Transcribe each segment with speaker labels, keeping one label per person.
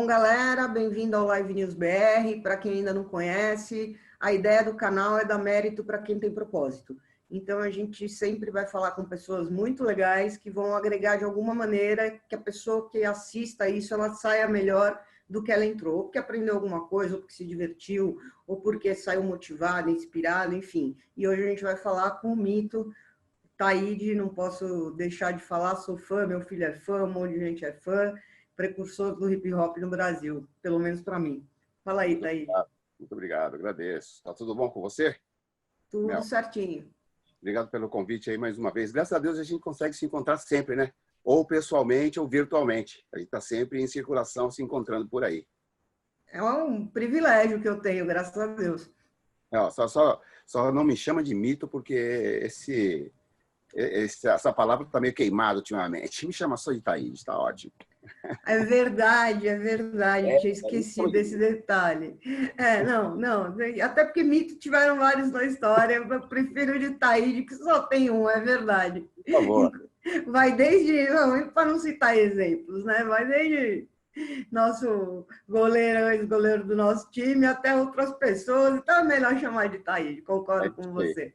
Speaker 1: Bom, galera, bem-vindo ao Live News BR. Para quem ainda não conhece, a ideia do canal é dar mérito para quem tem propósito. Então, a gente sempre vai falar com pessoas muito legais que vão agregar de alguma maneira que a pessoa que assista isso, ela saia melhor do que ela entrou, ou porque aprendeu alguma coisa, ou porque se divertiu, ou porque saiu motivada, inspirada, enfim. E hoje a gente vai falar com o mito Taíde, não posso deixar de falar, sou fã, meu filho é fã, um monte de gente é fã, precursor do hip hop no Brasil, pelo menos para mim. Fala aí, Taíde.
Speaker 2: Muito obrigado, agradeço. Tá tudo bom com você?
Speaker 1: Tudo
Speaker 2: Mel,
Speaker 1: certinho.
Speaker 2: obrigado pelo convite aí mais uma vez. Graças a Deus a gente consegue se encontrar sempre, né? Ou pessoalmente ou virtualmente. A gente está sempre em circulação, se encontrando por aí.
Speaker 1: É um privilégio que eu tenho, graças a Deus.
Speaker 2: Não, só não me chama de mito porque essa palavra está meio queimada ultimamente. Me chama só de Thaís, está ótimo.
Speaker 1: É verdade, tinha
Speaker 2: Me
Speaker 1: esquecido
Speaker 2: chama de
Speaker 1: desse
Speaker 2: mito,
Speaker 1: detalhe. Não, até porque mito tiveram vários na história, eu prefiro de Taíde, que só tem um, é verdade.
Speaker 2: por favor.
Speaker 1: Vai desde, para não citar exemplos, né? Vai desde nosso goleiro, ex-goleiro do nosso time, até outras pessoas, então é melhor chamar de Taíde,
Speaker 2: É
Speaker 1: concordo
Speaker 2: isso
Speaker 1: com
Speaker 2: aí.
Speaker 1: você.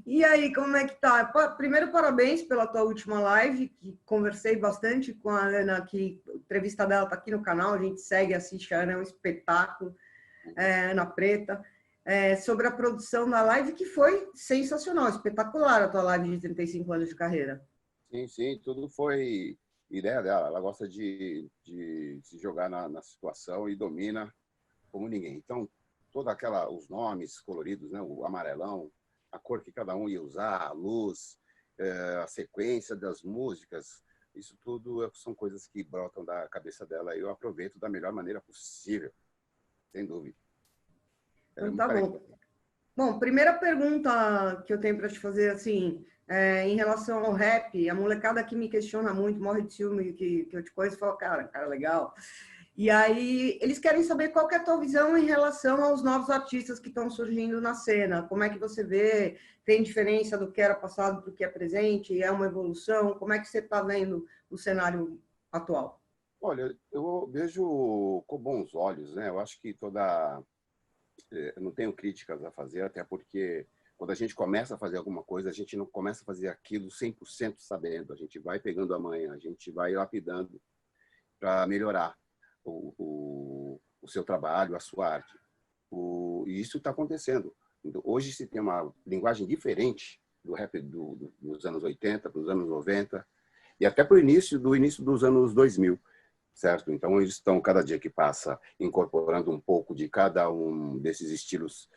Speaker 1: E aí, como é que tá? Primeiro, parabéns pela tua última live, que conversei bastante com a Ana, que a entrevista dela está aqui no canal, a gente segue, assiste, a Ana é um espetáculo, Ana Preta, sobre a produção da live, que foi sensacional, espetacular a tua live de 35 anos de carreira.
Speaker 2: Sim, sim, tudo foi ideia dela. Ela gosta de se jogar na situação e domina como ninguém. Então, os nomes coloridos, né? O amarelão, a cor que cada um ia usar, a luz, a sequência das músicas, isso tudo são coisas que brotam da cabeça dela e eu aproveito da melhor maneira possível, sem dúvida. Ela é
Speaker 1: Então,
Speaker 2: muito
Speaker 1: tá bom.
Speaker 2: talentosa.
Speaker 1: Bom, primeira pergunta que eu tenho para te fazer, assim, em relação ao rap, a molecada que me questiona muito, morre de ciúme que eu te conheço, fala, cara, legal. E aí, eles querem saber qual que é a tua visão em relação aos novos artistas que estão surgindo na cena. Como é que você vê? Tem diferença do que era passado para o que é presente? É uma evolução? Como é que você está vendo o cenário atual?
Speaker 2: Olha, eu vejo com bons olhos, né? Eu acho que eu não tenho críticas a fazer, até porque quando a gente começa a fazer alguma coisa, a gente não começa a fazer aquilo 100% sabendo. A gente vai pegando a manha, a gente vai lapidando para melhorar o seu trabalho, a sua arte. E isso está acontecendo. Hoje se tem uma linguagem diferente do rap dos anos 80 para os anos 90 e até para o início dos anos 2000. Certo? Então, eles estão, cada dia que passa, incorporando um pouco de cada um desses estilos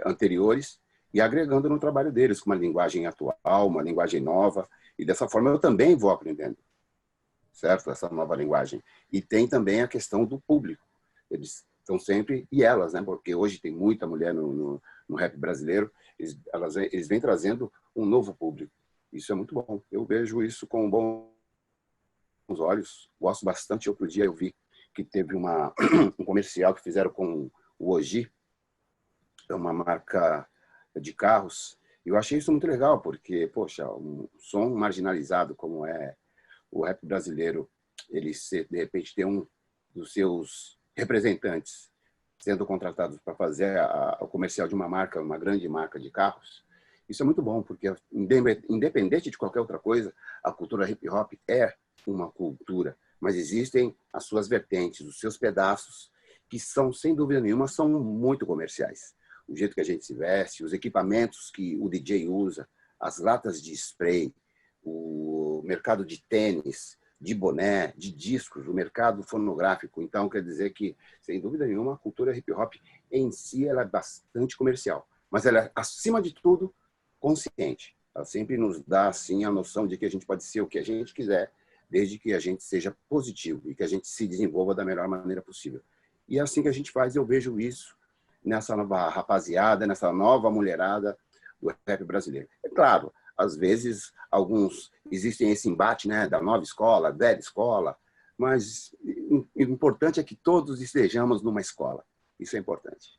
Speaker 2: anteriores e agregando no trabalho deles com uma linguagem atual, uma linguagem nova. E dessa forma eu também vou aprendendo, certo? Essa nova linguagem. E tem também a questão do público. Eles estão sempre, e elas, né? Porque hoje tem muita mulher no rap brasileiro, eles vêm trazendo um novo público. Isso é muito bom. Eu vejo isso com bom os olhos, gosto bastante. Outro dia eu vi que teve um comercial que fizeram com o Oji, é uma marca de carros, e eu achei isso muito legal, porque, poxa, um som marginalizado como é o rap brasileiro, de repente ter um dos seus representantes sendo contratados para fazer o comercial de uma marca, uma grande marca de carros, isso é muito bom, porque independente de qualquer outra coisa, a cultura hip hop é uma cultura, mas existem as suas vertentes, os seus pedaços, que são, sem dúvida nenhuma, são muito comerciais. O jeito que a gente se veste, os equipamentos que o DJ usa, as latas de spray, o mercado de tênis, de boné, de discos, o mercado fonográfico. Então, quer dizer que, sem dúvida nenhuma, a cultura hip hop em si ela é bastante comercial, mas ela é, acima de tudo, consciente. Ela sempre nos dá assim a noção de que a gente pode ser o que a gente quiser, desde que a gente seja positivo e que a gente se desenvolva da melhor maneira possível. E é assim que a gente faz, eu vejo isso nessa nova rapaziada, nessa nova mulherada do rap brasileiro. É claro, às vezes existem esse embate, né, da nova escola, velha escola, mas o importante é que todos estejamos numa escola. Isso é importante.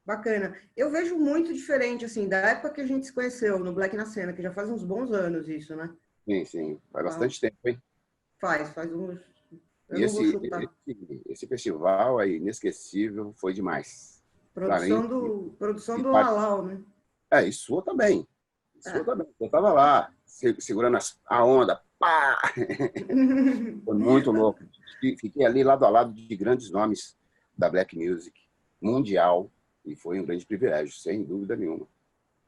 Speaker 1: Bacana. Eu vejo muito diferente, assim, da época que a gente se conheceu no Black na Cena, que já faz uns bons anos isso, né?
Speaker 2: Sim, sim. Faz
Speaker 1: Então,
Speaker 2: bastante tempo, hein?
Speaker 1: faz uns Eu
Speaker 2: E
Speaker 1: não vou chutar.
Speaker 2: esse festival é inesquecível, foi demais. Para mim,
Speaker 1: Produção
Speaker 2: e
Speaker 1: do Lalau, né?
Speaker 2: e sua também. Sua
Speaker 1: É.
Speaker 2: também. Eu estava lá, segurando a onda. Pá! Foi muito louco. Fiquei ali lado a lado de grandes nomes da Black Music mundial e foi um grande privilégio, sem dúvida nenhuma.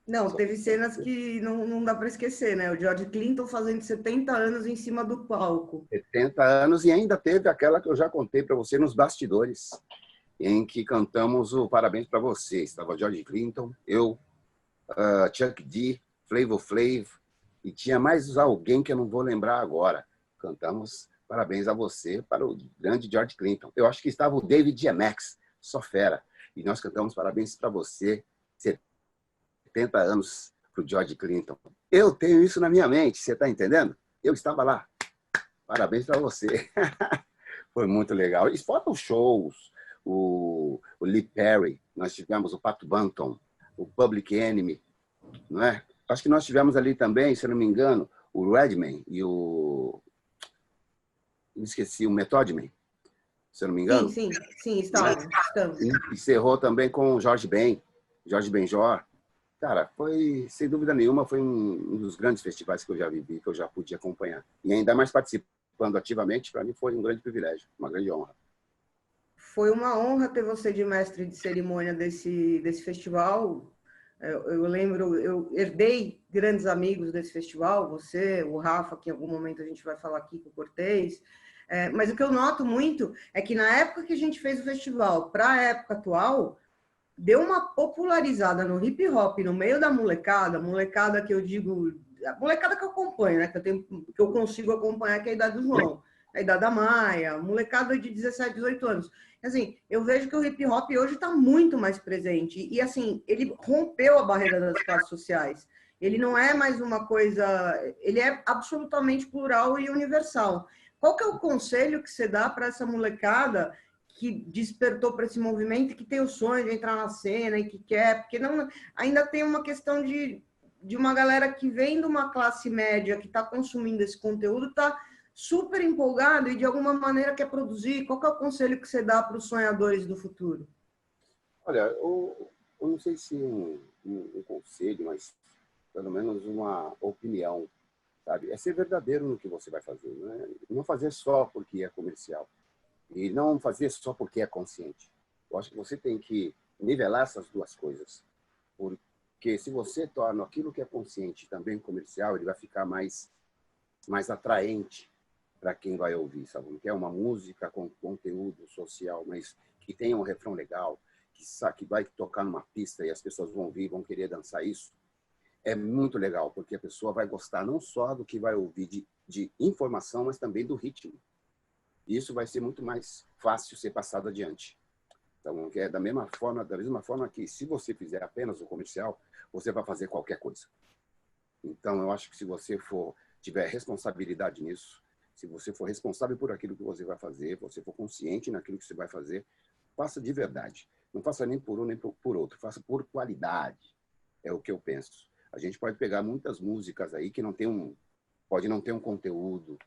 Speaker 1: Não, teve cenas que não dá para esquecer, né? O George Clinton fazendo 70 anos em cima do palco.
Speaker 2: 70 anos e ainda teve aquela que eu já contei para você nos bastidores, em que cantamos o Parabéns para Você. Estava George Clinton, eu, Chuck D, Flavor Flav, e tinha mais alguém que eu não vou lembrar agora. Cantamos Parabéns a Você para o grande George Clinton. Eu acho que estava o David G.M.X, só fera. E nós cantamos Parabéns para Você, 70 anos para o George Clinton. Eu tenho isso na minha mente, você está entendendo? Eu estava lá. Parabéns para você. Foi muito legal. E fora os shows, o Lee Perry, nós tivemos o Pat Bunton, o Public Enemy, não é? Acho que nós tivemos ali também, se não me engano, o Redman e o... esqueci, o Method Man, se não me engano.
Speaker 1: Sim, estamos.
Speaker 2: E encerrou também com o Jorge Benjor. Cara, foi, sem dúvida nenhuma, foi um dos grandes festivais que eu já vivi, que eu já pude acompanhar. E ainda mais participando ativamente, para mim foi um grande privilégio, uma grande honra.
Speaker 1: Foi uma honra ter você de mestre de cerimônia desse festival. Eu lembro, eu herdei grandes amigos desse festival, você, o Rafa, que em algum momento a gente vai falar aqui com o Cortez. Mas o que eu noto muito é que na época que a gente fez o festival, para a época atual, deu uma popularizada no hip hop no meio da molecada que eu digo, a molecada que eu acompanho, né, que eu consigo acompanhar, que é a idade do João, a idade da Maia, molecada de 17, 18 anos. Assim, eu vejo que o hip hop hoje está muito mais presente e assim, ele rompeu a barreira das classes sociais. Ele não é mais uma coisa, ele é absolutamente plural e universal. Qual que é o conselho que você dá para essa molecada que despertou para esse movimento e que tem o sonho de entrar na cena e que quer, porque não, ainda tem uma questão de uma galera que vem de uma classe média que está consumindo esse conteúdo, está super empolgado e de alguma maneira quer produzir. Qual que é o conselho que você dá para os sonhadores do futuro?
Speaker 2: Olha, eu não sei se um conselho, mas pelo menos uma opinião, sabe? É ser verdadeiro no que você vai fazer, né? Não fazer só porque é comercial. E não fazer só porque é consciente. Eu acho que você tem que nivelar essas duas coisas. Porque se você torna aquilo que é consciente também comercial, ele vai ficar mais atraente para quem vai ouvir, sabe? Que é uma música com conteúdo social, mas que tenha um refrão legal, que vai tocar numa pista e as pessoas vão ouvir, vão querer dançar isso. É muito legal, porque a pessoa vai gostar não só do que vai ouvir de informação, mas também do ritmo. Isso vai ser muito mais fácil ser passado adiante. Então, é da mesma forma que se você fizer apenas o comercial, você vai fazer qualquer coisa. Então, eu acho que se você tiver responsabilidade nisso, se você for responsável por aquilo que você vai fazer, você for consciente naquilo que você vai fazer, faça de verdade. Não faça nem por um nem por outro, faça por qualidade. É o que eu penso. A gente pode pegar muitas músicas aí que pode não ter um conteúdo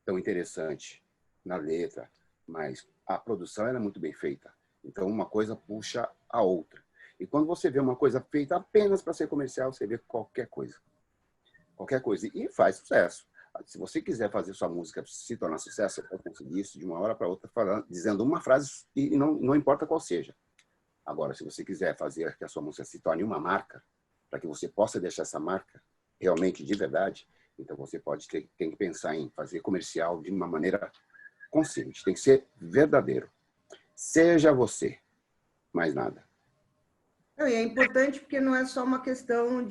Speaker 2: tão interessante na letra, mas a produção era muito bem feita. Então, uma coisa puxa a outra. E quando você vê uma coisa feita apenas para ser comercial, você vê qualquer coisa. Qualquer coisa. E faz sucesso. Se você quiser fazer sua música se tornar sucesso, você pode conseguir isso de uma hora para outra, dizendo uma frase e não importa qual seja. Agora, se você quiser fazer que a sua música se torne uma marca, para que você possa deixar essa marca realmente de verdade, então você tem que pensar em fazer comercial de uma maneira consciente. Tem que ser verdadeiro. Seja você, mais nada.
Speaker 1: E é importante porque não é só uma questão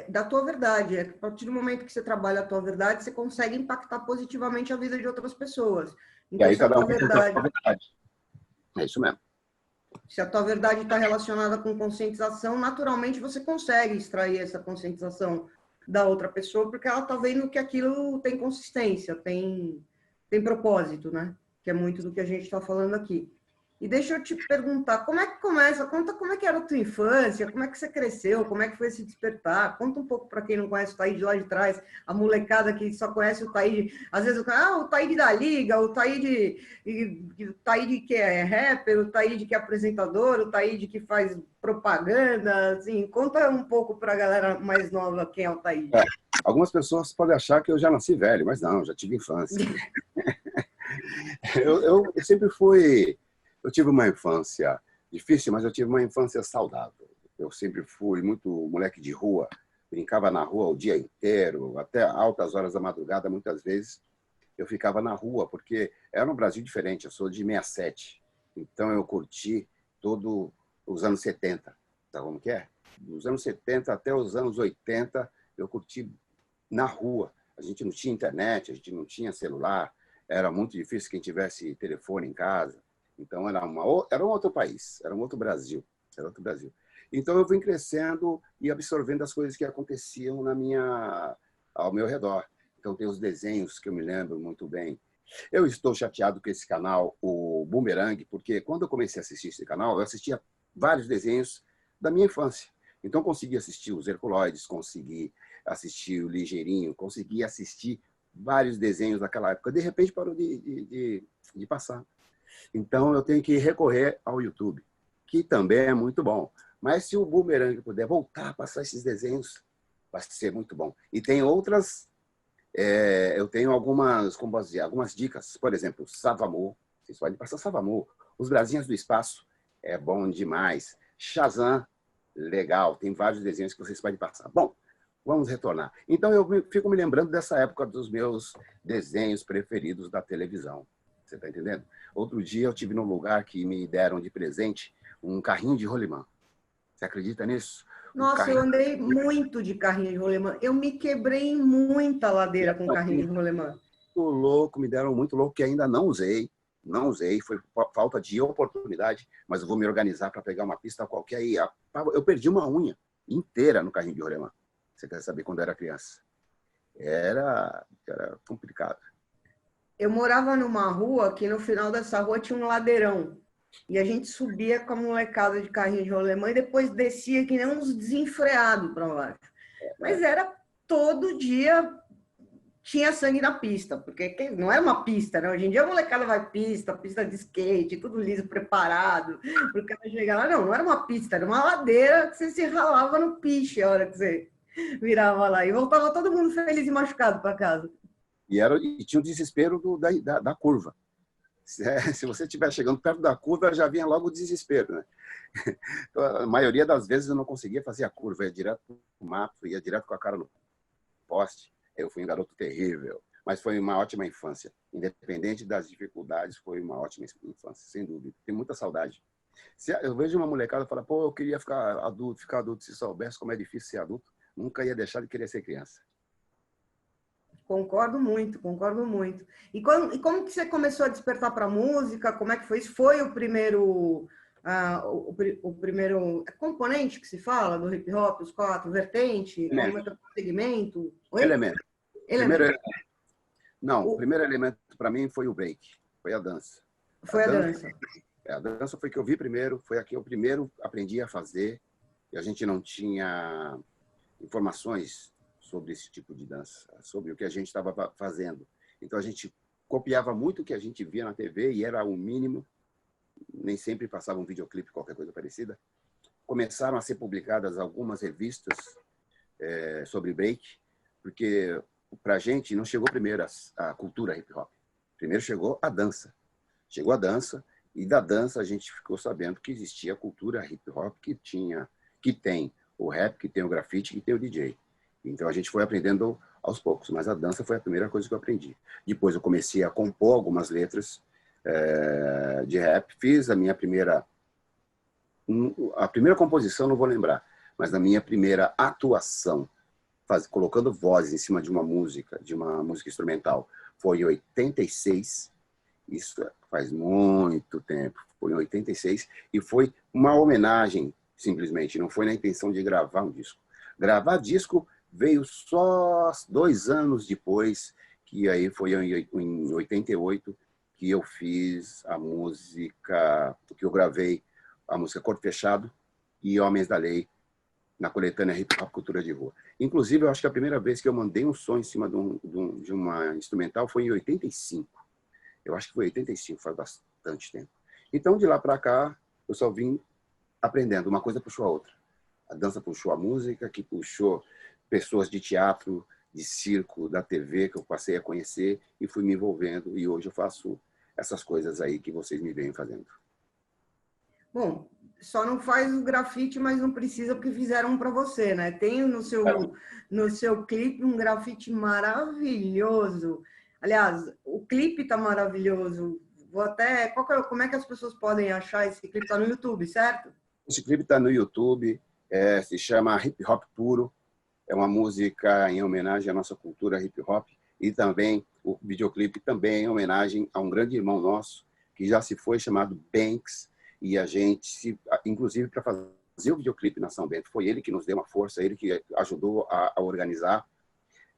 Speaker 1: da tua verdade. A partir do momento que você trabalha a tua verdade, você consegue impactar positivamente a vida de outras pessoas. Então,
Speaker 2: E aí
Speaker 1: se a
Speaker 2: cada
Speaker 1: tua
Speaker 2: um tem a sua verdade. É isso mesmo.
Speaker 1: Se a tua verdade está relacionada com conscientização, naturalmente você consegue extrair essa conscientização da outra pessoa, porque ela está vendo que aquilo tem consistência, tem propósito, né? Que é muito do que a gente está falando aqui. E deixa eu te perguntar, como é que começa? Conta como é que era a tua infância, como é que você cresceu, como é que foi se despertar? Conta um pouco para quem não conhece o Taíde lá de trás, a molecada que só conhece o Taíde. Às vezes o Taíde da Liga, o Taíde que é rapper, o Taíde que é apresentador, o Taíde que faz propaganda, assim. Conta um pouco para a galera mais nova quem é o Taíde.
Speaker 2: Algumas pessoas podem achar que eu já nasci velho, mas não, já tive infância. Eu sempre fui... Eu tive uma infância difícil, mas eu tive uma infância saudável. Eu sempre fui muito moleque de rua, brincava na rua o dia inteiro, até altas horas da madrugada, muitas vezes eu ficava na rua, porque era um Brasil diferente, eu sou de 67, então eu curti todos os anos 70, sabe como que é? Dos anos 70 até os anos 80, eu curti na rua. A gente não tinha internet, a gente não tinha celular, era muito difícil quem tivesse telefone em casa. Então, era um outro país, era um outro Brasil. Era outro Brasil. Então, eu vim crescendo e absorvendo as coisas que aconteciam ao meu redor. Então, tem os desenhos que eu me lembro muito bem. Eu estou chateado com esse canal, o Boomerang, porque quando eu comecei a assistir esse canal, eu assistia vários desenhos da minha infância. Então, consegui assistir os Herculoides, consegui assistir o Ligeirinho, consegui assistir vários desenhos daquela época. De repente, parou de passar. Então, eu tenho que recorrer ao YouTube, que também é muito bom. Mas se o Boomerang puder voltar a passar esses desenhos, vai ser muito bom. E tem outras... eu tenho algumas dicas. Por exemplo, Savamu. Vocês podem passar Savamu. Os Brasinhas do Espaço é bom demais. Shazam, legal. Tem vários desenhos que vocês podem passar. Bom, vamos retornar. Então, eu fico me lembrando dessa época dos meus desenhos preferidos da televisão. Você está entendendo? Outro dia eu tive num lugar que me deram de presente um carrinho de rolimã. Você acredita nisso?
Speaker 1: Nossa, eu andei muito de carrinho de rolemã. Eu me quebrei em muita ladeira com carrinho de rolemã.
Speaker 2: Muito louco, me deram muito louco, que ainda não usei. Não usei, foi falta de oportunidade, mas eu vou me organizar para pegar uma pista qualquer aí. Eu perdi uma unha inteira no carrinho de rolemã. Você quer saber quando eu era criança? Era complicado.
Speaker 1: Eu morava numa rua que no final dessa rua tinha um ladeirão. E a gente subia com a molecada de carrinho de rolemã e depois descia que nem uns desenfreados para baixo. Mas era todo dia, tinha sangue na pista, porque não era uma pista, né? Hoje em dia a molecada vai pista de skate, tudo liso, preparado, para o cara chegar lá. Não era uma pista, era uma ladeira que você se ralava no piche a hora que você virava lá. E voltava todo mundo feliz e machucado para casa.
Speaker 2: E tinha o desespero da curva. Se você estiver chegando perto da curva, já vinha logo o desespero, né? Então, a maioria das vezes eu não conseguia fazer a curva, ia direto no mato, ia direto com a cara no poste. Eu fui um garoto terrível, mas foi uma ótima infância. Independente das dificuldades, foi uma ótima infância, sem dúvida. Tenho muita saudade. Eu vejo uma molecada e falo, pô, eu queria ficar adulto. Se soubesse como é difícil ser adulto, nunca ia deixar de querer ser criança.
Speaker 1: Concordo muito, concordo muito. E como que você começou a despertar para a música? Como é que foi isso? Foi o primeiro, o primeiro componente que se fala do hip hop, os quatro vertentes, como é que é o segmento?
Speaker 2: Elemento.
Speaker 1: Elemento.
Speaker 2: O primeiro elemento para mim foi o break, foi a dança.
Speaker 1: Foi a dança.
Speaker 2: A dança foi que eu vi primeiro, foi a que eu primeiro aprendi a fazer. E a gente não tinha informações sobre esse tipo de dança, sobre o que a gente estava fazendo. Então, a gente copiava muito o que a gente via na TV e era o mínimo, nem sempre passava um videoclipe, qualquer coisa parecida. Começaram a ser publicadas algumas revistas sobre break, porque para a gente não chegou primeiro a cultura hip-hop. Primeiro chegou a dança. Chegou a dança, e da dança a gente ficou sabendo que existia a cultura hip-hop que tem o rap, que tem o grafite, que tem o DJ. Então, a gente foi aprendendo aos poucos, mas a dança foi a primeira coisa que eu aprendi. Depois, eu comecei a compor algumas letras de rap. Fiz a minha primeira composição, não vou lembrar, mas na minha primeira atuação, colocando voz em cima de uma música instrumental, foi em 86. Isso faz muito tempo. Foi em 86 e foi uma homenagem, simplesmente. Não foi na intenção de gravar um disco. Gravar disco veio só 2 anos depois, que aí foi em 88, que eu fiz a música, que eu gravei a música Corpo Fechado e Homens da Lei, na coletânea Hip Hop Cultura de Rua. Inclusive, eu acho que a primeira vez que eu mandei um som em cima de uma instrumental foi em 85. Eu acho que foi 85, faz bastante tempo. Então, de lá para cá, eu só vim aprendendo. Uma coisa puxou a outra. A dança puxou a música, que puxou pessoas de teatro, de circo, da TV, que eu passei a conhecer e fui me envolvendo. E hoje eu faço essas coisas aí que vocês me veem fazendo.
Speaker 1: Bom, só não faz o grafite, mas não precisa porque fizeram para você, né? Tem no seu clipe um grafite maravilhoso. Aliás, o clipe tá maravilhoso. Vou até, como é que as pessoas podem achar esse clipe? Tá no YouTube, certo?
Speaker 2: Esse clipe está no YouTube, se chama Hip Hop Puro. É uma música em homenagem à nossa cultura hip hop e também o videoclipe também em homenagem a um grande irmão nosso que já se foi, chamado Banks, e a gente, inclusive para fazer o videoclipe na São Bento, foi ele que nos deu uma força, ele que ajudou a organizar.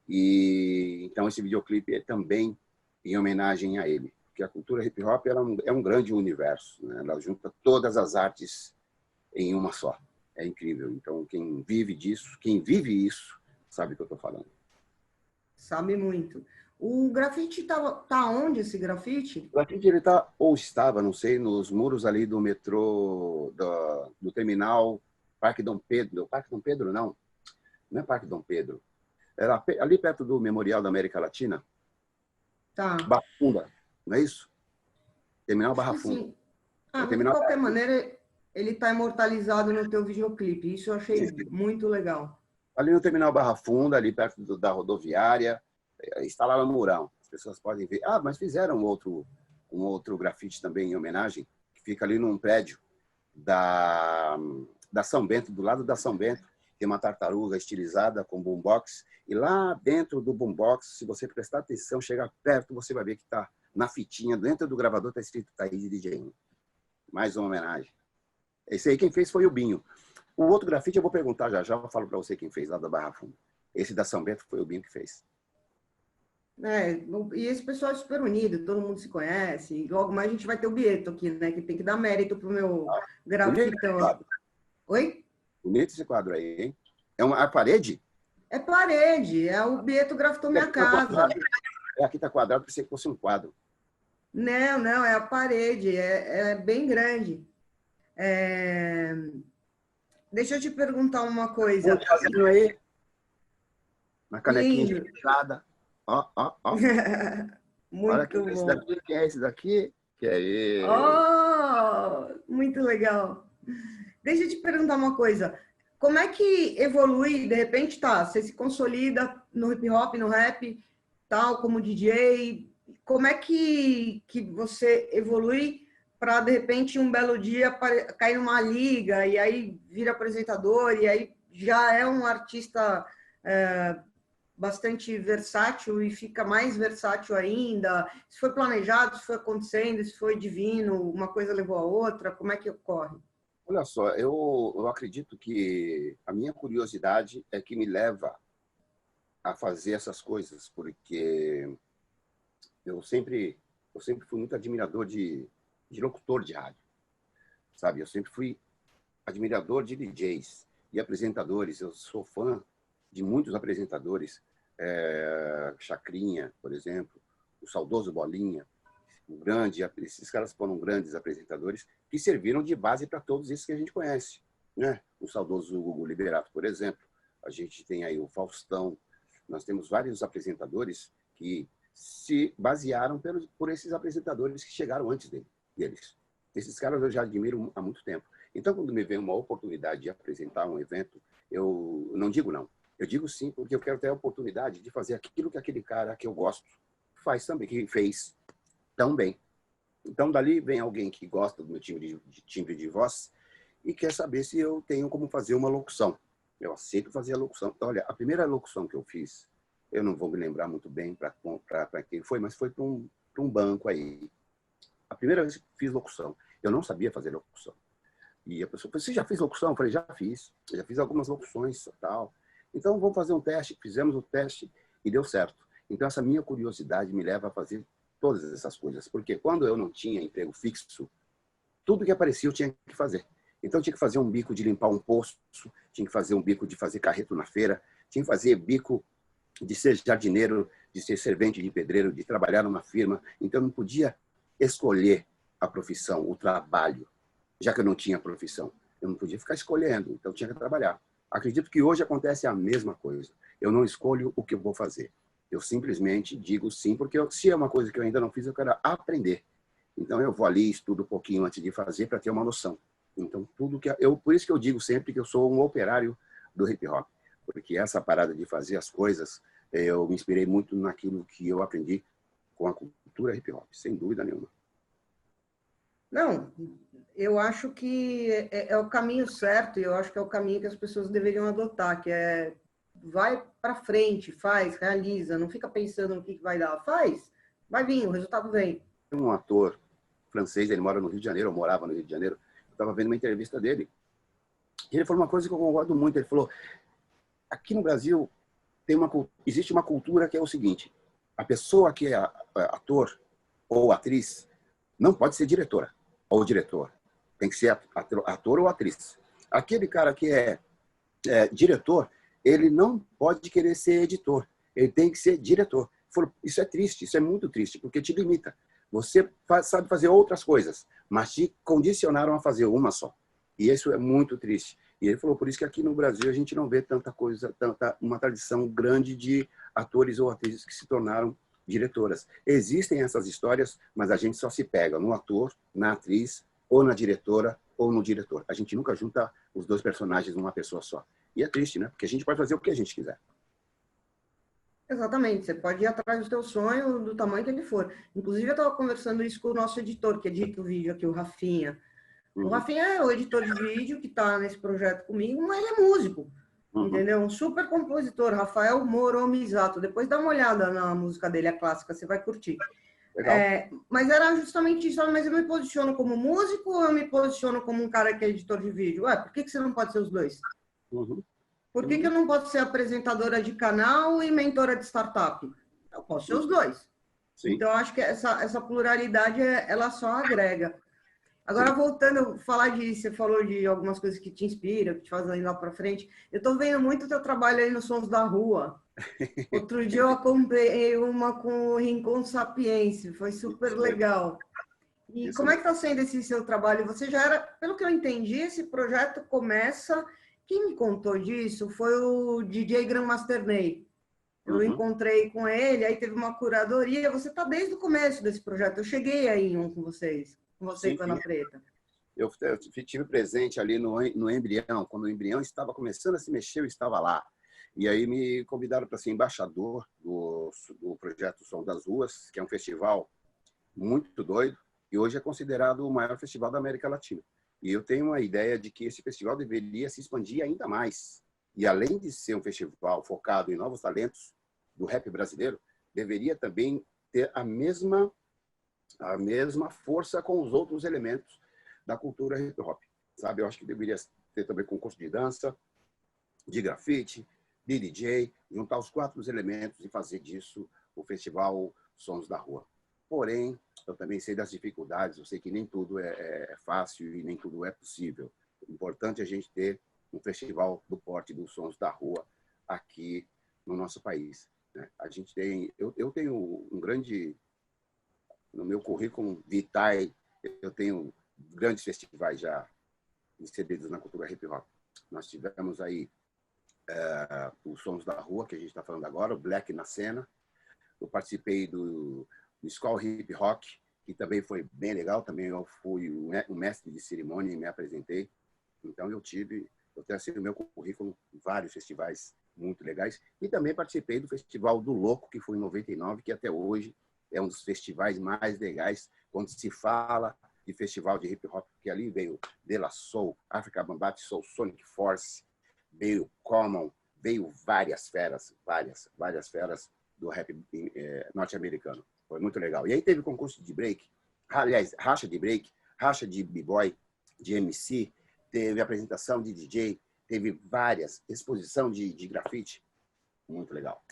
Speaker 2: E então esse videoclipe é também em homenagem a ele, porque a cultura hip hop é um grande universo, né? Ela junta todas as artes em uma só. É incrível. Então, quem vive disso, quem vive isso, sabe o que eu estou falando.
Speaker 1: Sabe muito. O grafite tá onde, esse grafite?
Speaker 2: O grafite ele está, ou estava, não sei, nos muros ali do metrô, do terminal Parque Dom Pedro. Parque Dom Pedro, não. Não é Parque Dom Pedro. Era ali perto do Memorial da América Latina.
Speaker 1: Tá.
Speaker 2: Barra Funda, não é isso? Terminal Barra Funda.
Speaker 1: Sim. Mas de qualquer maneira, ele está imortalizado no teu videoclipe. Isso eu achei muito legal.
Speaker 2: Ali no terminal Barra Funda, ali perto da rodoviária, está lá no murão. As pessoas podem ver. Ah, mas fizeram um outro grafite também em homenagem, que fica ali num prédio da São Bento, do lado da São Bento. Tem uma tartaruga estilizada com boombox. E lá dentro do boombox, se você prestar atenção, chegar perto, você vai ver que está na fitinha, dentro do gravador, está escrito Thaís DJ. Mais uma homenagem. Esse aí quem fez foi o Binho. O outro grafite eu vou perguntar já eu falo para você quem fez, lá da Barra Funda. Esse da São Bento foi o Binho que fez.
Speaker 1: E esse pessoal é super unido, todo mundo se conhece. Logo mais a gente vai ter o Bieto aqui, né? Que tem que dar mérito pro meu grafitão. Oi?
Speaker 2: Bonito esse quadro aí, hein? É uma parede?
Speaker 1: É parede, é o Bieto grafitou minha casa.
Speaker 2: Aqui tá quadrado, pensei que fosse um quadro.
Speaker 1: Não, é a parede, é bem grande. Deixa eu te perguntar uma coisa.
Speaker 2: Fazendo aí. Uma canequinha fechada. Ó.
Speaker 1: Muito
Speaker 2: olha que
Speaker 1: bom.
Speaker 2: Esse daqui, quem é esse daqui? Que é ele.
Speaker 1: Muito legal. Deixa eu te perguntar uma coisa. Como é que evolui, de repente, você se consolida no hip hop, no rap, tal, como DJ? Como é que você evolui para, de repente, um belo dia cair numa liga e aí vira apresentador e aí já é um artista bastante versátil e fica mais versátil ainda? Se foi planejado, se foi acontecendo, se foi divino, uma coisa levou a outra, como é que ocorre?
Speaker 2: Olha só, eu acredito que a minha curiosidade é que me leva a fazer essas coisas, porque eu sempre fui muito admirador de locutor de rádio, sabe? Eu sempre fui admirador de DJs e apresentadores. Eu sou fã de muitos apresentadores, Chacrinha, por exemplo, o saudoso Bolinha, esses caras foram grandes apresentadores que serviram de base para todos esses que a gente conhece, né? O saudoso Hugo Liberato, por exemplo. A gente tem aí o Faustão. Nós temos vários apresentadores que se basearam por esses apresentadores que chegaram antes deles. Esses caras eu já admiro há muito tempo. Então, quando me vem uma oportunidade de apresentar um evento, eu não digo não. Eu digo sim, porque eu quero ter a oportunidade de fazer aquilo que aquele cara que eu gosto faz também, que fez tão bem. Então, dali vem alguém que gosta do meu timbre de voz e quer saber se eu tenho como fazer uma locução. Eu aceito fazer a locução. Então, olha, a primeira locução que eu fiz, eu não vou me lembrar muito bem para quem foi, mas foi para um banco aí. A primeira vez que fiz locução, eu não sabia fazer locução. E a pessoa falou, você já fez locução? Eu falei, já fiz. Eu já fiz algumas locuções e tal. Então, vamos fazer um teste. Fizemos o teste e deu certo. Então, essa minha curiosidade me leva a fazer todas essas coisas. Porque quando eu não tinha emprego fixo, tudo que aparecia eu tinha que fazer. Então, eu tinha que fazer um bico de limpar um poço, tinha que fazer um bico de fazer carreto na feira, tinha que fazer bico de ser jardineiro, de ser servente de pedreiro, de trabalhar numa firma. Então, eu não podia escolher a profissão, o trabalho, já que eu não tinha profissão. Eu não podia ficar escolhendo, então eu tinha que trabalhar. Acredito que hoje acontece a mesma coisa. Eu não escolho o que eu vou fazer. Eu simplesmente digo sim, porque se é uma coisa que eu ainda não fiz, eu quero aprender. Então, eu vou ali, estudo um pouquinho antes de fazer para ter uma noção. Então, tudo que eu, por isso que eu digo sempre que eu sou um operário do hip hop, porque essa parada de fazer as coisas, eu me inspirei muito naquilo que eu aprendi com a cultura hip hop, sem dúvida nenhuma.
Speaker 1: Não, eu acho que é o caminho certo e eu acho que é o caminho que as pessoas deveriam adotar, que é vai para frente, faz, realiza, não fica pensando no que vai dar, faz, vai vir, o resultado vem.
Speaker 2: Um ator francês, ele mora no Rio de Janeiro, eu morava no Rio de Janeiro, eu estava vendo uma entrevista dele, e ele falou uma coisa que eu concordo muito, ele falou, aqui no Brasil existe uma cultura que é o seguinte, a pessoa que é ator ou atriz não pode ser diretora ou diretor, tem que ser ator ou atriz. Aquele cara que é diretor, ele não pode querer ser editor, ele tem que ser diretor. Isso é triste, isso é muito triste, porque te limita. Você sabe fazer outras coisas, mas te condicionaram a fazer uma só. E isso é muito triste. E ele falou, por isso que aqui no Brasil a gente não vê tanta coisa, uma tradição grande de atores ou atrizes que se tornaram diretoras. Existem essas histórias, mas a gente só se pega no ator, na atriz, ou na diretora, ou no diretor. A gente nunca junta os dois personagens numa pessoa só. E é triste, né? Porque a gente pode fazer o que a gente quiser.
Speaker 1: Exatamente, você pode ir atrás do teu sonho, do tamanho que ele for. Inclusive, eu estava conversando isso com o nosso editor, que edita o vídeo aqui, o Rafinha. O
Speaker 2: Uhum.
Speaker 1: Rafinha é o editor de vídeo que está nesse projeto comigo, mas ele é músico, entendeu? Um super compositor, Rafael Moromizato. Depois dá uma olhada na música dele, a clássica, você vai curtir.
Speaker 2: Legal.
Speaker 1: Mas era justamente isso, mas eu me posiciono como músico ou eu me posiciono como um cara que é editor de vídeo? Ué, por que você não pode ser os dois?
Speaker 2: Uhum.
Speaker 1: Por que eu não posso ser apresentadora de canal e mentora de startup? Eu posso ser os dois.
Speaker 2: Sim.
Speaker 1: Então, acho que essa pluralidade, ela só agrega. Agora,
Speaker 2: Sim.
Speaker 1: voltando a falar você falou de algumas coisas que te inspiram, que te fazem ir lá para frente. Eu estou vendo muito o teu trabalho aí nos Sons da Rua. Outro dia eu acompanhei uma com o Rincon Sapiense, foi super legal. E
Speaker 2: Isso
Speaker 1: como é que
Speaker 2: mesmo.
Speaker 1: está sendo esse seu trabalho? Você já era, pelo que eu entendi, esse projeto começa. Quem me contou disso foi o DJ Grandmaster Ney. Eu
Speaker 2: Uhum.
Speaker 1: encontrei com ele, aí teve uma curadoria. Você está desde o começo desse projeto. Eu cheguei aí em um com vocês, com você e
Speaker 2: Sim,
Speaker 1: com a
Speaker 2: sim.
Speaker 1: Ana Preta.
Speaker 2: Eu tive presente ali no embrião, quando o embrião estava começando a se mexer, eu estava lá. E aí me convidaram para ser embaixador do projeto Som das Ruas, que é um festival muito doido, e hoje é considerado o maior festival da América Latina. E eu tenho uma ideia de que esse festival deveria se expandir ainda mais. E além de ser um festival focado em novos talentos do rap brasileiro, deveria também ter a mesma força com os outros elementos da cultura hip hop, sabe? Eu acho que deveria ter também concurso de dança, de grafite, de DJ, juntar os 4 elementos e fazer disso o festival Sons da Rua. Porém, eu também sei das dificuldades, eu sei que nem tudo é fácil e nem tudo é possível. O importante é a gente ter um festival do porte dos Sons da Rua aqui no nosso país, né? A gente tem, eu tenho um grande, no meu currículo vitae, eu tenho grandes festivais já inseridos na cultura hip hop. Nós tivemos aí os Sons da Rua, que a gente está falando agora, o Black na Cena. Eu participei do Skull Hip Rock, que também foi bem legal. Também eu fui o mestre de cerimônia e me apresentei. Então eu tenho assim no meu currículo vários festivais muito legais. E também participei do Festival do Louco, que foi em 99, que até hoje é um dos festivais mais legais quando se fala de festival de hip hop, porque ali veio De La Soul, Africa Bambaataa Soul, Sonic Force, veio Common, veio várias feras do rap norte-americano. Foi muito legal. E aí teve concurso de break, aliás, racha de break, racha de b-boy, de MC, teve apresentação de DJ, teve várias exposição de grafite. Muito legal.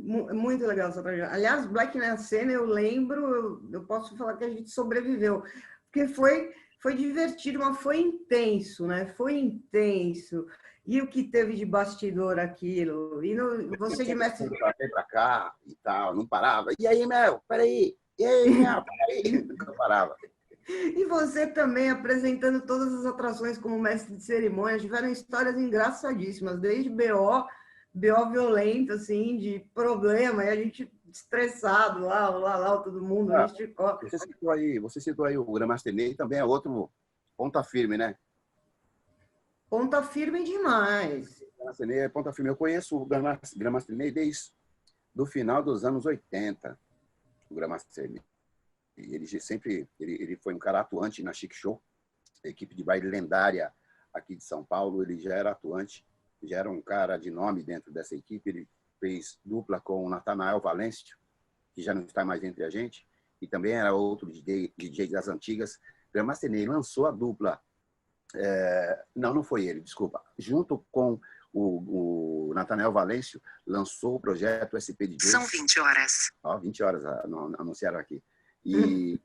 Speaker 1: Muito legal essa trajetória. Aliás, Black na Cena, eu lembro, eu posso falar que a gente sobreviveu, porque foi divertido, mas foi intenso, né? Foi intenso. E o que teve de bastidor aquilo? E você de mestre...
Speaker 2: Vem pra cá e tal, não parava. E aí, Mel, peraí. E aí, Mel, peraí. Nunca parava.
Speaker 1: E você também apresentando todas as atrações como mestre de cerimônia, tiveram histórias engraçadíssimas, desde BO violento, assim, de problema, e a gente estressado lá, todo mundo,
Speaker 2: Ah,
Speaker 1: Nisticó.
Speaker 2: você citou aí o Grandmaster Ney, também é outro ponta firme, né?
Speaker 1: Ponta firme demais.
Speaker 2: O Grandmaster Ney é ponta firme. Eu conheço o Grandmaster Ney desde do final dos anos 80. O Grandmaster Ney. Ele foi um cara atuante na Chic Show, a equipe de baile lendária aqui de São Paulo. Ele já era atuante, já era um cara de nome dentro dessa equipe. Ele fez dupla com o Nathanael Valêncio, que já não está mais entre a gente, e também era outro DJ das antigas. Grandmaster Ney lançou a dupla, não foi ele, desculpa, junto com o Nathanael Valêncio, lançou o projeto SP DJ.
Speaker 3: São 20 horas.
Speaker 2: 20 horas anunciaram aqui. E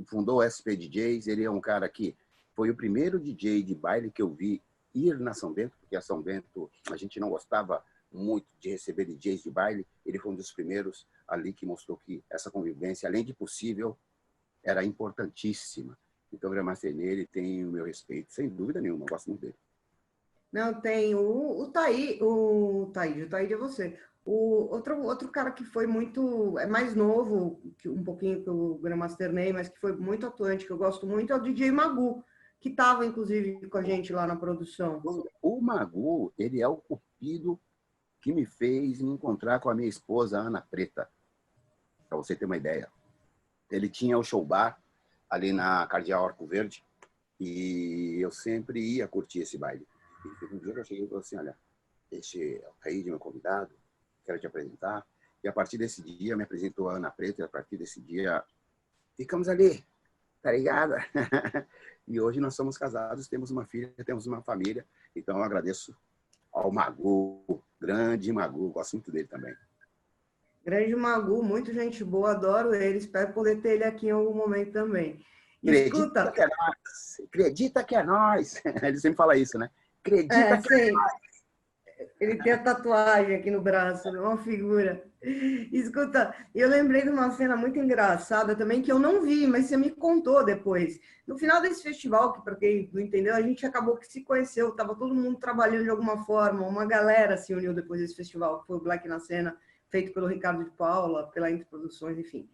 Speaker 2: fundou o SP DJs. Ele é um cara que foi o primeiro DJ de baile que eu vi ir na São Bento, porque a São Bento a gente não gostava muito de receber DJs de baile. Ele foi um dos primeiros ali que mostrou que essa convivência, além de possível, era importantíssima. Então, o Grandmaster Ney, ele tem o meu respeito, sem dúvida nenhuma, eu gosto muito dele.
Speaker 1: Não, tem o Taíde é você. O outro cara que foi muito, é mais novo, um pouquinho que o Grandmaster Ney, mas que foi muito atuante, que eu gosto muito, é o DJ Magu, que estava, inclusive, com a gente lá na produção.
Speaker 2: O Magu, ele é o cupido que me fez me encontrar com a minha esposa, Ana Preta, para você ter uma ideia. Ele tinha o show bar ali na Cardeal Arco Verde e eu sempre ia curtir esse baile. E um dia eu cheguei e falei assim, olha, esse é o Taíde, meu convidado, quero te apresentar. E a partir desse dia, me apresentou a Ana Preta, e a partir desse dia, ficamos ali, tá ligado? E hoje nós somos casados, temos uma filha, temos uma família. Então eu agradeço ao Magu, grande Magu, gosto muito dele também.
Speaker 1: Grande Magu, muito gente boa, adoro ele, espero poder ter ele aqui em algum momento também.
Speaker 2: Acredita que é nós, acredita que é nós. Ele sempre fala isso, né? Acredita que é nós.
Speaker 1: Ele tem a tatuagem aqui no braço, uma figura. Escuta, eu lembrei de uma cena muito engraçada também, que eu não vi, mas você me contou depois. No final desse festival, que para quem não entendeu, a gente acabou que se conheceu, estava todo mundo trabalhando de alguma forma, uma galera se uniu depois desse festival, que foi o Black na Cena, feito pelo Ricardo de Paula, pela Entre Produções, enfim.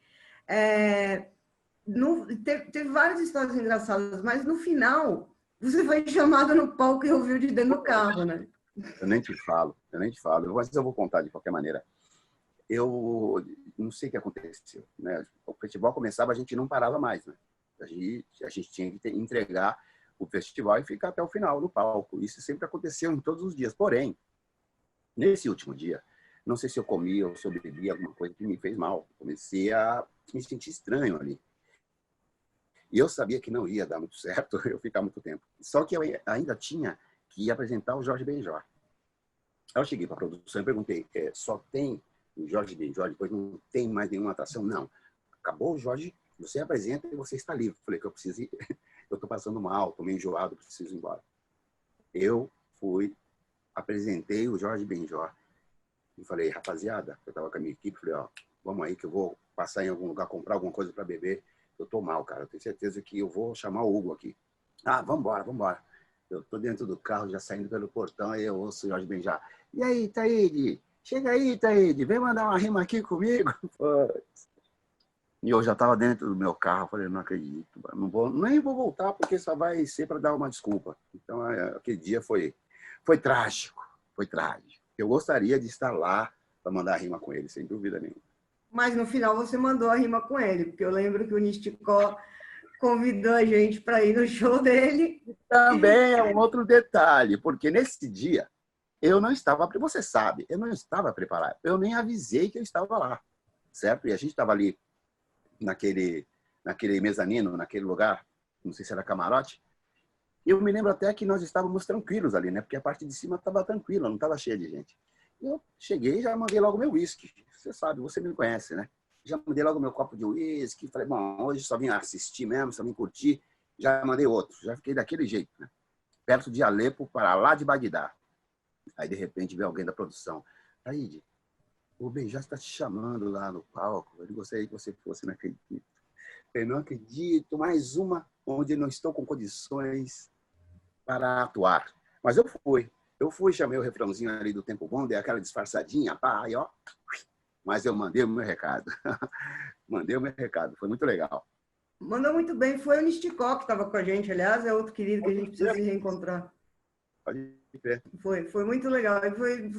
Speaker 1: Teve várias histórias engraçadas, mas no final, você foi chamado no palco e ouviu de dentro do carro, né?
Speaker 2: Eu nem te falo. Mas eu vou contar de qualquer maneira. Eu não sei o que aconteceu, né? O festival começava, a gente não parava mais, né? A gente tinha que entregar o festival e ficar até o final no palco. Isso sempre aconteceu em todos os dias. Porém, nesse último dia, não sei se eu comi ou se eu bebi alguma coisa que me fez mal. Comecei a me sentir estranho ali. E eu sabia que não ia dar muito certo eu ficar muito tempo. Só que eu ainda tinha que apresentar o Jorge Benjor. Aí eu cheguei para a produção e perguntei, só tem o Jorge Benjor, depois não tem mais nenhuma atração? Não. Acabou o Jorge, você apresenta e você está livre. Falei que eu preciso ir, eu estou passando mal, estou meio enjoado, preciso ir embora. Eu fui, apresentei o Jorge Benjor e falei, rapaziada, eu estava com a minha equipe, falei, ó, vamos aí que eu vou passar em algum lugar, comprar alguma coisa para beber. Eu estou mal, cara, eu tenho certeza que eu vou chamar o Hugo aqui. Ah, vamos embora. Eu estou dentro do carro, já saindo pelo portão, e eu ouço o Jorge Benjor. E aí, Taíde? Chega aí, Taíde, vem mandar uma rima aqui comigo. E eu já estava dentro do meu carro, falei, não acredito, nem vou voltar, porque só vai ser para dar uma desculpa. Então, aquele dia foi trágico, Eu gostaria de estar lá para mandar a rima com ele, sem dúvida nenhuma.
Speaker 1: Mas no final você mandou a rima com ele, porque eu lembro que o Nisticó convidou a gente para ir no show dele.
Speaker 2: Também é um outro detalhe, porque nesse dia eu não estava, você sabe, eu não estava preparado. Eu nem avisei que eu estava lá, certo? E a gente estava ali naquele mezanino, naquele lugar, não sei se era camarote. Eu me lembro até que nós estávamos tranquilos ali, né? Porque a parte de cima estava tranquila, não estava cheia de gente. Eu cheguei e já mandei logo meu uísque. Você sabe, você me conhece, né? Já mandei logo meu copo de uísque. Falei, bom, hoje só vim assistir mesmo, só vim curtir. Já mandei outro. Já fiquei daquele jeito, né? Perto de Alepo, para lá de Bagdá. Aí, de repente, vem alguém da produção. Taíde, o Benjá está te chamando lá no palco. Eu gostaria que você fosse, não acredito. Eu não acredito. Mais uma onde eu não estou com condições para atuar. Mas eu fui. Eu fui, chamei o refrãozinho ali do Tempo Bom, dei aquela disfarçadinha, pá, aí, ó. Mas eu mandei o meu recado. Mandei o meu recado. Foi muito legal.
Speaker 1: Mandou muito bem. Foi o Nisticó que estava com a gente, aliás, é outro querido que a gente precisa se reencontrar.
Speaker 2: Pode ver.
Speaker 1: Foi muito legal.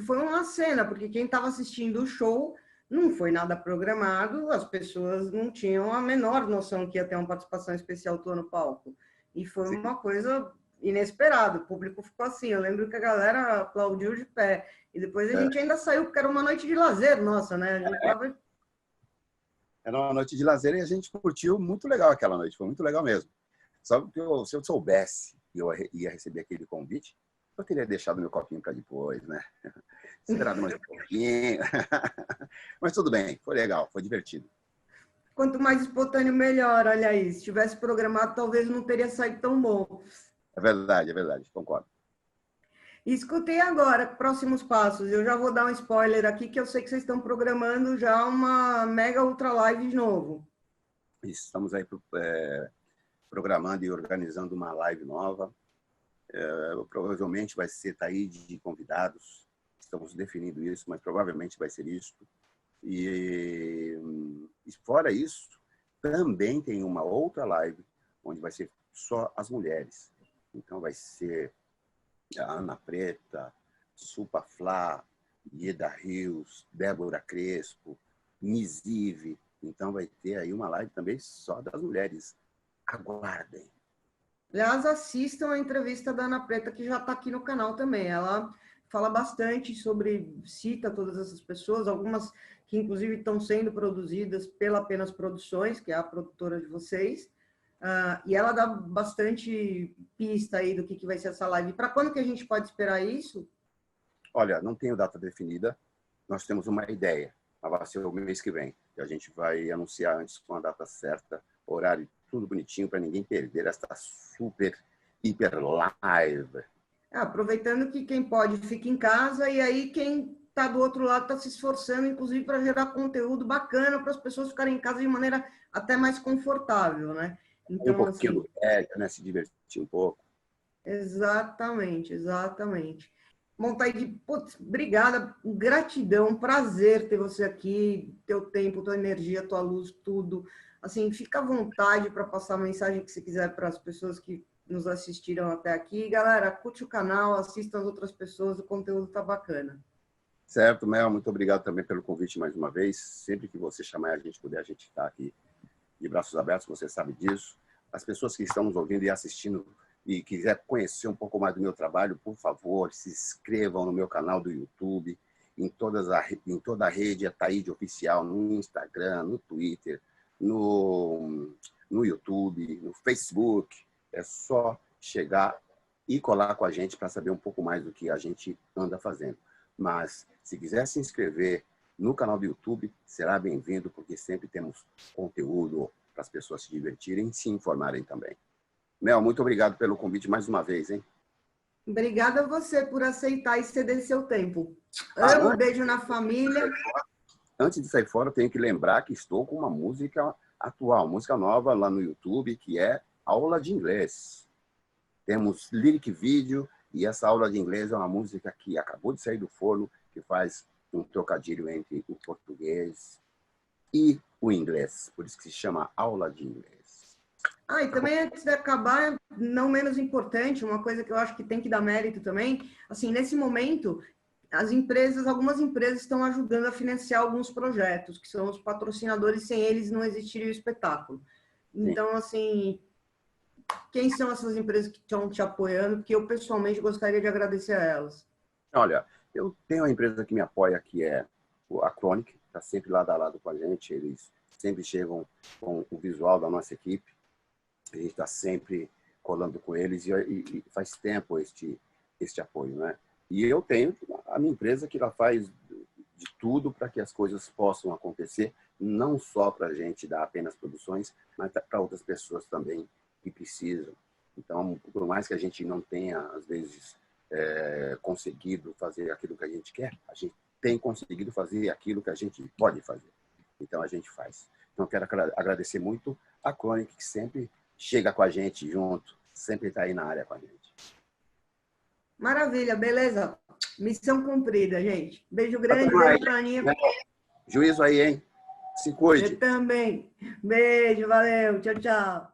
Speaker 1: Foi uma cena, porque quem estava assistindo o show não foi nada programado, as pessoas não tinham a menor noção que ia ter uma participação especial tua no palco. E foi
Speaker 2: Sim.
Speaker 1: uma coisa inesperada. O público ficou assim. Eu lembro que a galera aplaudiu de pé. E depois a gente ainda saiu, porque era uma noite de lazer nossa, né? A gente tava...
Speaker 2: Era uma noite de lazer e a gente curtiu muito legal aquela noite. Foi muito legal mesmo. Só que se eu soubesse que eu ia receber aquele convite, eu teria deixado meu copinho para depois, né? Esperado mais um pouquinho. Mas tudo bem, foi legal, foi divertido.
Speaker 1: Quanto mais espontâneo, melhor. Olha aí, se tivesse programado, talvez não teria saído tão bom.
Speaker 2: É verdade, concordo.
Speaker 1: E escutei agora, próximos passos. Eu já vou dar um spoiler aqui, que eu sei que vocês estão programando já uma mega ultra live de novo.
Speaker 2: Estamos aí programando e organizando uma live nova. Provavelmente vai ser Taíde de convidados. Estamos definindo isso, mas provavelmente vai ser isso. E fora isso, também tem uma outra live onde vai ser só as mulheres. Então vai ser a Ana Preta, Supa Flá, Ieda Rios, Débora Crespo, Nisive. Então vai ter aí uma live também só das mulheres. Aguardem.
Speaker 1: Aliás, assistam a entrevista da Ana Preta, que já está aqui no canal também. Ela fala bastante sobre, cita todas essas pessoas, algumas que inclusive estão sendo produzidas pela Apenas Produções, que é a produtora de vocês. E ela dá bastante pista aí do que vai ser essa live. Para quando que a gente pode esperar isso?
Speaker 2: Olha, não tenho data definida, nós temos uma ideia, mas vai ser o mês que vem. E a gente vai anunciar antes com a data certa, horário, tudo bonitinho, para ninguém perder esta super, hiper live.
Speaker 1: Aproveitando que quem pode fica em casa, e aí quem está do outro lado está se esforçando, inclusive, para gerar conteúdo bacana para as pessoas ficarem em casa de maneira até mais confortável, né?
Speaker 2: Um
Speaker 1: Então,
Speaker 2: pouquinho
Speaker 1: assim...
Speaker 2: do tédio, né? Se divertir um pouco.
Speaker 1: Exatamente, exatamente. Bom, Taíde, putz, obrigada, gratidão, um prazer ter você aqui, teu tempo, tua energia, tua luz, tudo. Assim, fica à vontade para passar a mensagem que você quiser para as pessoas que nos assistiram até aqui. Galera, curte o canal, assista as outras pessoas, o conteúdo tá bacana.
Speaker 2: Certo, Mel, muito obrigado também pelo convite mais uma vez. Sempre que você chamar e a gente puder, a gente está aqui de braços abertos, você sabe disso. As pessoas que estão nos ouvindo e assistindo e quiser conhecer um pouco mais do meu trabalho, por favor, se inscrevam no meu canal do YouTube, em toda a rede, a Taíde Oficial, no Instagram, no Twitter, no YouTube, no Facebook. É só chegar e colar com a gente para saber um pouco mais do que a gente anda fazendo. Mas, se quiser se inscrever no canal do YouTube, será bem-vindo, porque sempre temos conteúdo para as pessoas se divertirem e se informarem também. Mel, muito obrigado pelo convite mais uma vez, hein?
Speaker 1: Obrigada a você por aceitar e ceder seu tempo.
Speaker 2: Ah,
Speaker 1: Beijo na família.
Speaker 2: Antes de sair fora, eu tenho que lembrar que estou com uma música atual, música nova lá no YouTube, que é Aula de Inglês. Temos lyric vídeo e essa aula de inglês é uma música que acabou de sair do forno, que faz um trocadilho entre o português e o inglês. Por isso que se chama Aula de Inglês.
Speaker 1: E também, antes de acabar, não menos importante, uma coisa que eu acho que tem que dar mérito também, assim, nesse momento, algumas empresas estão ajudando a financiar alguns projetos, que são os patrocinadores, sem eles não existiria o espetáculo. Então, assim, quem são essas empresas que estão te apoiando? Porque eu, pessoalmente, gostaria de agradecer a elas.
Speaker 2: Olha, eu tenho uma empresa que me apoia, que é a Chronic, está sempre lado a lado com a gente, eles sempre chegam com o visual da nossa equipe, a gente está sempre colando com eles e faz tempo este apoio, né? E eu tenho a minha empresa que ela faz de tudo para que as coisas possam acontecer, não só para a gente dar apenas produções, mas para outras pessoas também que precisam. Então, por mais que a gente não tenha, às vezes, conseguido fazer aquilo que a gente quer, a gente tem conseguido fazer aquilo que a gente pode fazer. Então, a gente faz. Então, quero agradecer muito a Chronic, que sempre chega com a gente junto, sempre está aí na área com a gente.
Speaker 1: Maravilha, beleza. Missão cumprida, gente. Beijo grande, beijo pra Aninha.
Speaker 2: Juízo aí, hein? Se cuide.
Speaker 1: Eu também. Beijo, valeu. Tchau, tchau.